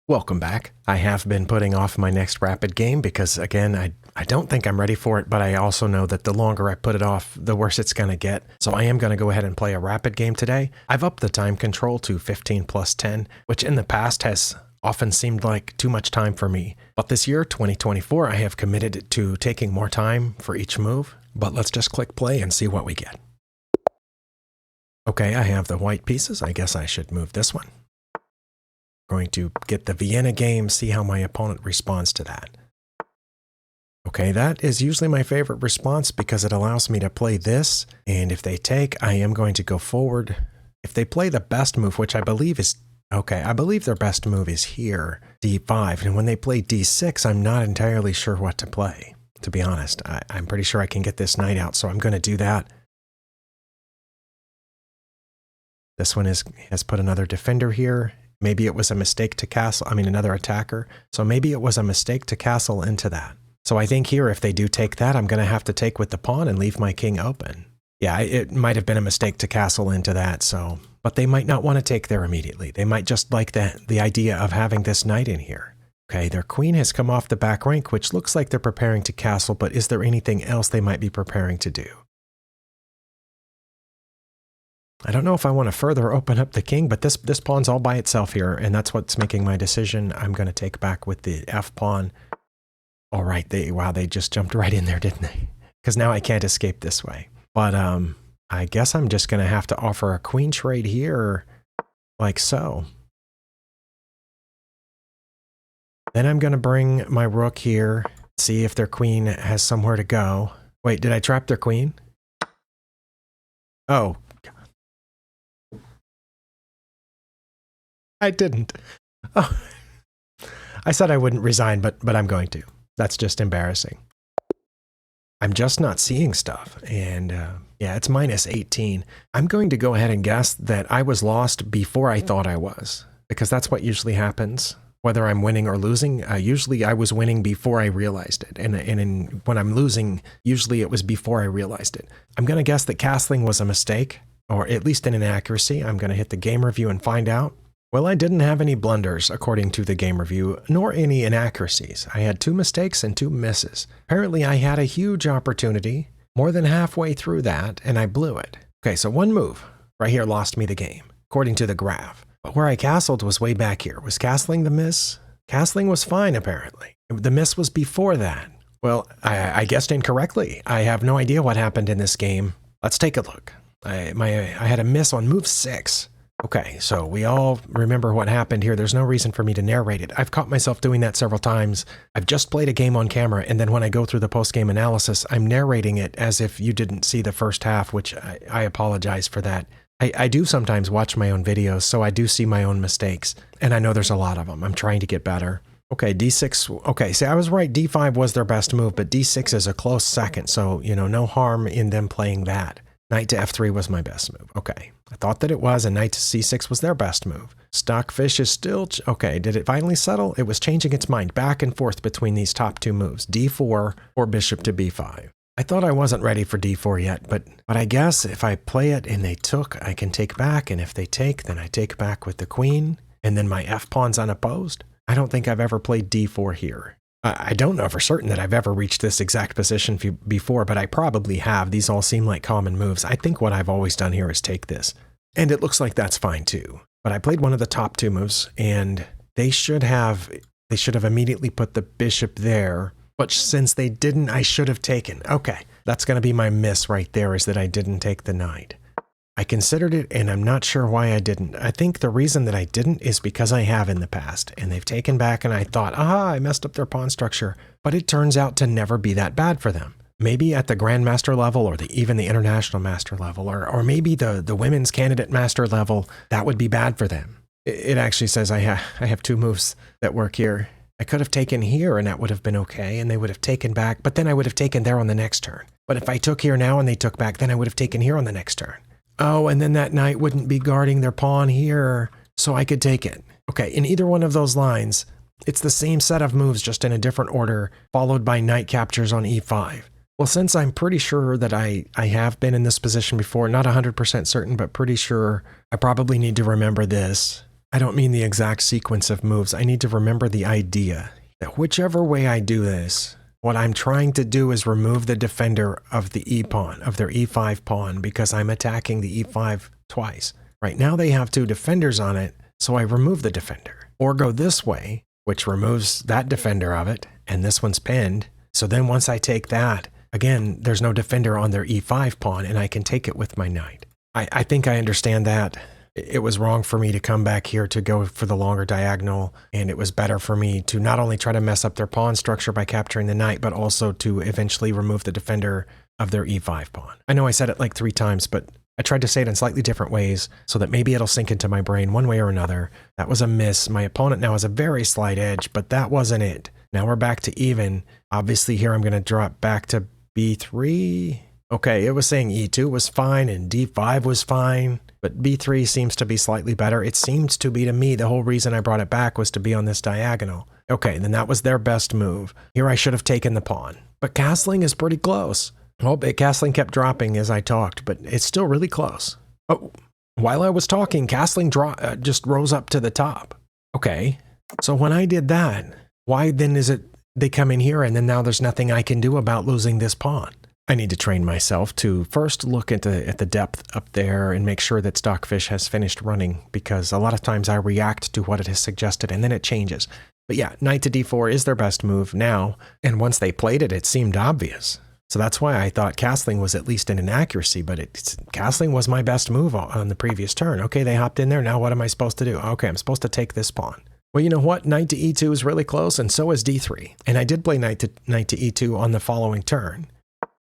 Welcome back. I have been putting off my next rapid game because, again, I don't think I'm ready for it, but I also know that the longer I put it off, the worse it's going to get. So I am going to go ahead and play a rapid game today. I've upped the time control to 15 plus 10, which in the past has often seemed like too much time for me. But this year, 2024, I have committed to taking more time for each move. But let's just click play and see what we get. Okay, I have the white pieces. I guess I should move this one. Going to get the Vienna game, see how my opponent responds to that. Okay, that is usually my favorite response because it allows me to play this, and if they take, I am going to go forward. If they play the best move, which I believe is, okay, I believe their best move is here, d5, and when they play d6, I'm not entirely sure what to play, to be honest. I'm pretty sure I can get this knight out, so I'm going to do that. This one has put another defender here. Maybe it was a mistake to castle, another attacker. So maybe it was a mistake to castle into that. So I think here, if they do take that, I'm going to have to take with the pawn and leave my king open. Yeah, it might have been a mistake to castle into that, so, but they might not want to take there immediately. They might just like the idea of having this knight in here. Okay, their queen has come off the back rank, which looks like they're preparing to castle, but is there anything else they might be preparing to do? I don't know if I want to further open up the king, but this pawn's all by itself here, and that's what's making my decision. I'm going to take back with the f-pawn. All right, wow, they just jumped right in there, didn't they? Because now I can't escape this way. But I guess I'm just going to have to offer a queen trade here, like so. Then I'm going to bring my rook here, see if their queen has somewhere to go. Wait, did I trap their queen? Oh. I didn't. Oh. I said I wouldn't resign, but I'm going to. That's just embarrassing. I'm just not seeing stuff. And yeah, it's minus 18. I'm going to go ahead and guess that I was lost before I thought I was, because that's what usually happens. Whether I'm winning or losing, usually I was winning before I realized it. And when I'm losing, usually it was before I realized it. I'm going to guess that castling was a mistake, or at least an inaccuracy. I'm going to hit the game review and find out. Well, I didn't have any blunders, according to the game review, nor any inaccuracies. I had 2 mistakes and 2 misses. Apparently, I had a huge opportunity, more than halfway through that, and I blew it. Okay, so one move right here lost me the game, according to the graph. But where I castled was way back here. Was castling the miss? Castling was fine, apparently. The miss was before that. Well, I guessed incorrectly. I have no idea what happened in this game. Let's take a look. I had a miss on move 6. Okay, so we all remember what happened here. There's no reason for me to narrate it. I've caught myself doing that several times. I've just played a game on camera, and then when I go through the post-game analysis, I'm narrating it as if you didn't see the first half, which I apologize for that. I do sometimes watch my own videos, so I do see my own mistakes, and I know there's a lot of them. I'm trying to get better. Okay, d6. Okay, see, I was right. d5 was their best move, but d6 is a close second, so, no harm in them playing that. Knight to f3 was my best move. Okay. I thought that it was, and knight to c6 was their best move. Stockfish is still... Okay, did it finally settle? It was changing its mind back and forth between these top 2 moves, d4 or bishop to b5. I thought I wasn't ready for d4 yet, but I guess if I play it and they took, I can take back, and if they take, then I take back with the queen, and then my f-pawn's unopposed. I don't think I've ever played d4 here. I don't know for certain that I've ever reached this exact position before, but I probably have. These all seem like common moves. I think what I've always done here is take this. And it looks like that's fine too. But I played one of the top 2 moves, and they should have immediately put the bishop there. But since they didn't, I should have taken. Okay, that's going to be my miss right there, is that I didn't take the knight. I considered it, and I'm not sure why I didn't. I think the reason that I didn't is because I have in the past, and they've taken back, and I thought, aha, I messed up their pawn structure. But it turns out to never be that bad for them. Maybe at the Grandmaster level, or even the International Master level, or maybe the Women's Candidate Master level, that would be bad for them. It actually says I have 2 moves that work here. I could have taken here, and that would have been okay, and they would have taken back, but then I would have taken there on the next turn. But if I took here now and they took back, then I would have taken here on the next turn. Oh, and then that knight wouldn't be guarding their pawn here, so I could take it. Okay, in either one of those lines, it's the same set of moves, just in a different order, followed by knight captures on e5. Well, since I'm pretty sure that I have been in this position before, not 100% certain, but pretty sure, I probably need to remember this. I don't mean the exact sequence of moves. I need to remember the idea that whichever way I do this, what I'm trying to do is remove the defender of the e-pawn, of their e5 pawn, because I'm attacking the e5 twice. Right now they have two defenders on it, so I remove the defender. Or go this way, which removes that defender of it, and this one's pinned. So then once I take that, again, there's no defender on their e5 pawn, and I can take it with my knight. I think I understand that. It was wrong for me to come back here to go for the longer diagonal, and it was better for me to not only try to mess up their pawn structure by capturing the knight, but also to eventually remove the defender of their e5 pawn. I know I said it like 3 times, but I tried to say it in slightly different ways so that maybe it'll sink into my brain one way or another. That was a miss. My opponent now has a very slight edge, but that wasn't it. Now we're back to even. Obviously here I'm going to drop back to b3. Okay, it was saying e2 was fine and d5 was fine, but b3 seems to be slightly better. It seems to be to me. The whole reason I brought it back was to be on this diagonal. Okay, then that was their best move. Here I should have taken the pawn. But castling is pretty close. Well, castling kept dropping as I talked, but it's still really close. Oh, while I was talking, castling just rose up to the top. Okay, so when I did that, why then is it they come in here and then now there's nothing I can do about losing this pawn? I need to train myself to first look at the depth up there and make sure that Stockfish has finished running, because a lot of times I react to what it has suggested and then it changes. But yeah, knight to d4 is their best move now, and once they played it, it seemed obvious. So that's why I thought castling was at least an inaccuracy, but castling was my best move on the previous turn. Okay, they hopped in there. Now what am I supposed to do? Okay, I'm supposed to take this pawn. Well, you know what? Knight to e2 is really close, and so is d3. And I did play knight to e2 on the following turn.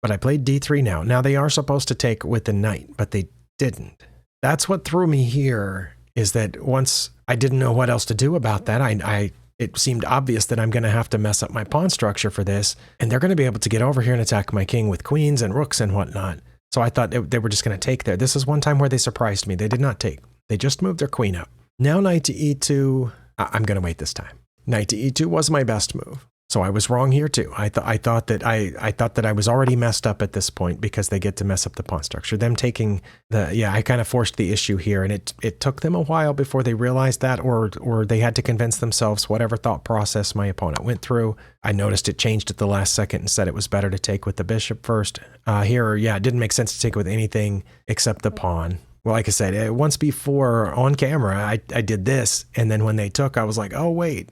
But I played d3 now. Now they are supposed to take with the knight, but they didn't. That's what threw me here, is that once I didn't know what else to do about that, it seemed obvious that I'm going to have to mess up my pawn structure for this, and they're going to be able to get over here and attack my king with queens and rooks and whatnot. So I thought they were just going to take there. This is one time where they surprised me. They did not take. They just moved their queen up. Now knight to e2. I'm going to wait this time. Knight to e2 was my best move. So I was wrong here too. I thought that I was already messed up at this point because they get to mess up the pawn structure. Them taking I kind of forced the issue here, and it took them a while before they realized that, or they had to convince themselves, whatever thought process my opponent went through. I noticed it changed at the last second and said it was better to take with the bishop first. Here, it didn't make sense to take with anything except the pawn. Well, like I said, once before on camera, I did this, and then when they took, I was like, oh wait,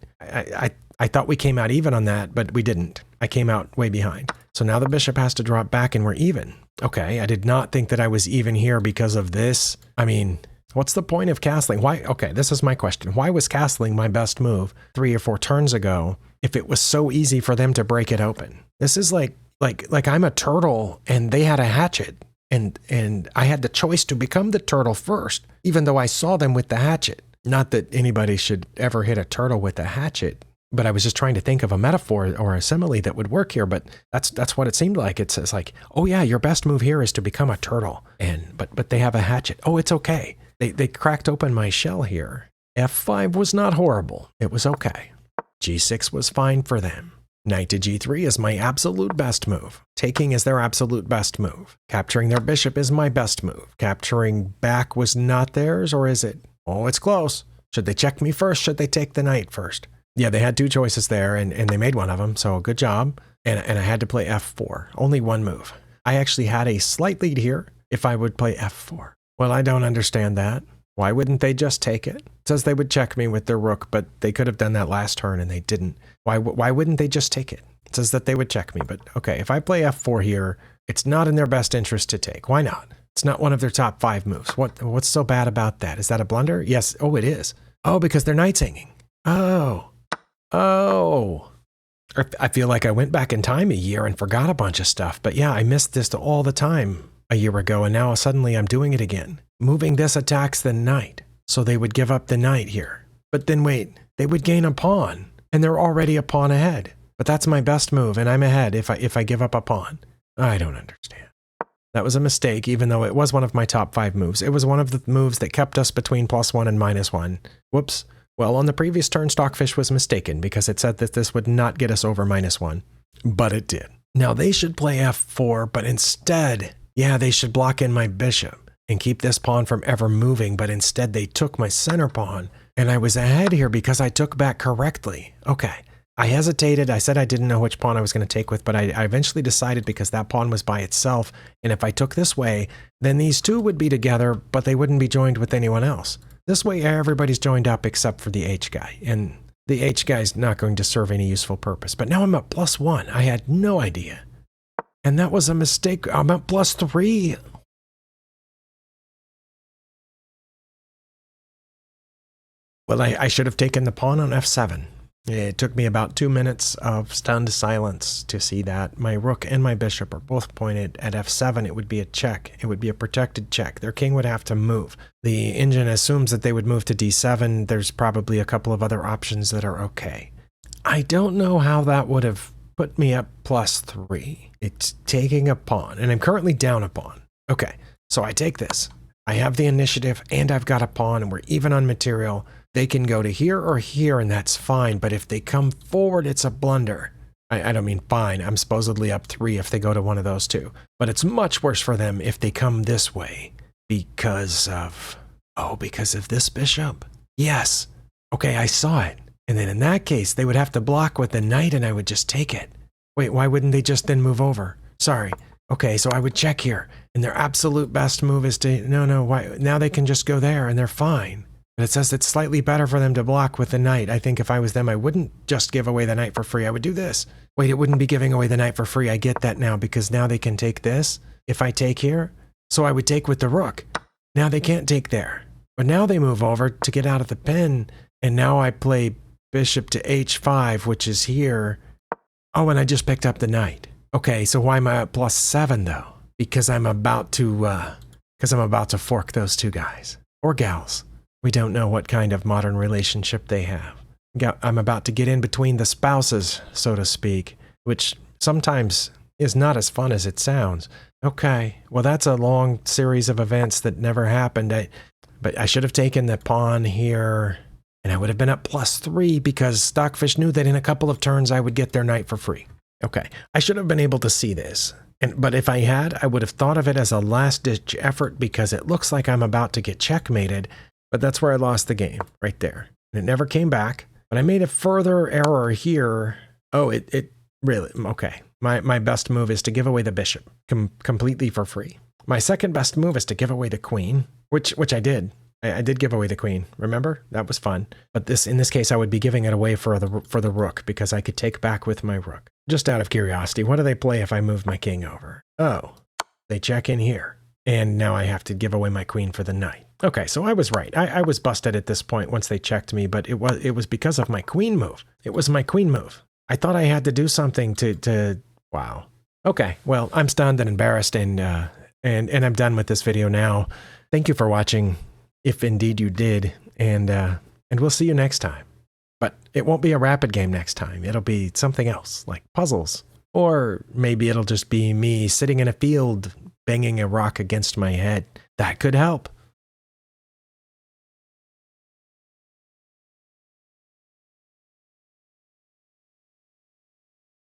I thought we came out even on that, but we didn't. I came out way behind. So now the bishop has to drop back and we're even. Okay, I did not think that I was even here because of this. I mean, what's the point of castling? Why? Okay, this is my question. Why was castling my best move 3 or 4 turns ago if it was so easy for them to break it open? This is like I'm a turtle and they had a hatchet. And I had the choice to become the turtle first, even though I saw them with the hatchet. Not that anybody should ever hit a turtle with a hatchet. But I was just trying to think of a metaphor or a simile that would work here, but that's what it seemed like. It's like, oh yeah, your best move here is to become a turtle, but they have a hatchet. Oh, it's okay. They cracked open my shell here. F5 was not horrible. It was okay. G6 was fine for them. Knight to G3 is my absolute best move. Taking is their absolute best move. Capturing their bishop is my best move. Capturing back was not theirs, or is it? Oh, it's close. Should they check me first? Should they take the knight first? Yeah, they had 2 choices there, and they made one of them, so good job. And I had to play f4, only one move. I actually had a slight lead here if I would play f4. Well, I don't understand that. Why wouldn't they just take it? It says they would check me with their rook, but they could have done that last turn, and they didn't. Why wouldn't they just take it? It says that they would check me, but okay, if I play f4 here, it's not in their best interest to take. Why not? It's not one of their top 5 moves. What's so bad about that? Is that a blunder? Yes. Oh, it is. Oh, because their knight's hanging. Oh. I feel like I went back in time a year and forgot a bunch of stuff. But yeah, I missed this all the time a year ago, and now suddenly I'm doing it again. Moving this attacks the knight, so they would give up the knight here. But then wait, they would gain a pawn, and they're already a pawn ahead. But that's my best move, and I'm ahead if I give up a pawn. I don't understand. That was a mistake, even though it was one of my top 5 moves. It was one of the moves that kept us between +1 and -1. Whoops. Well, on the previous turn, Stockfish was mistaken because it said that this would not get us over -1, but it did. Now they should play f4, but instead, they should block in my bishop and keep this pawn from ever moving, but instead they took my center pawn And I was ahead here because I took back correctly. Okay. I hesitated. I said I didn't know which pawn I was going to take with, but I eventually decided because that pawn was by itself. And if I took this way, then these two would be together, but they wouldn't be joined with anyone else. This way, everybody's joined up except for the H guy. And the H guy's not going to serve any useful purpose. But now I'm at +1. I had no idea. And that was a mistake. I'm at +3. Well, I should have taken the pawn on f7. It took me about 2 minutes of stunned silence to see that. My rook and my bishop are both pointed at f7. It would be a check. It would be a protected check. Their king would have to move. The engine assumes that they would move to d7. There's probably a couple of other options that are okay. I don't know how that would have put me up +3. It's taking a pawn, and I'm currently down a pawn. Okay, so I take this. I have the initiative, and I've got a pawn, and we're even on material. They can go to here or here, and that's fine. But if they come forward, it's a blunder. I don't mean fine. I'm supposedly up 3 if they go to one of those two. But it's much worse for them if they come this way because of this bishop. Yes. Okay, I saw it. And then in that case, they would have to block with the knight, and I would just take it. Wait, why wouldn't they just then move over? Sorry. Okay, so I would check here. And their absolute best move is to, why? Now they can just go there, and they're fine. But it says it's slightly better for them to block with the knight. I think if I was them, I wouldn't just give away the knight for free. I would do this. Wait, it wouldn't be giving away the knight for free. I get that now because now they can take this if I take here. So I would take with the rook. Now they can't take there. But now they move over to get out of the pen. And now I play bishop to h5, which is here. Oh, and I just picked up the knight. Okay, so why am I at +7 though? Because I'm about to fork those two guys. Or gals. We don't know what kind of modern relationship they have. I'm about to get in between the spouses, so to speak, which sometimes is not as fun as it sounds. Okay, well that's a long series of events that never happened. But I should have taken the pawn here, and I would have been at +3 because Stockfish knew that in a couple of turns I would get their knight for free. Okay, I should have been able to see this. But if I had, I would have thought of it as a last-ditch effort because it looks like I'm about to get checkmated. But that's where I lost the game, right there. And it never came back. But I made a further error here. Oh, it really, okay. My best move is to give away the bishop completely for free. My second best move is to give away the queen, which I did. I did give away the queen, remember? That was fun. But in this case, I would be giving it away for the rook because I could take back with my rook. Just out of curiosity, what do they play if I move my king over? Oh, they check in here. And now I have to give away my queen for the knight. Okay, so I was right. I was busted at this point once they checked me, but it was because of my queen move. It was my queen move. I thought I had to do something to wow. Okay, well, I'm stunned and embarrassed, and I'm done with this video now. Thank you for watching, if indeed you did, and we'll see you next time. But it won't be a rapid game next time. It'll be something else, like puzzles. Or maybe it'll just be me sitting in a field banging a rock against my head. That could help.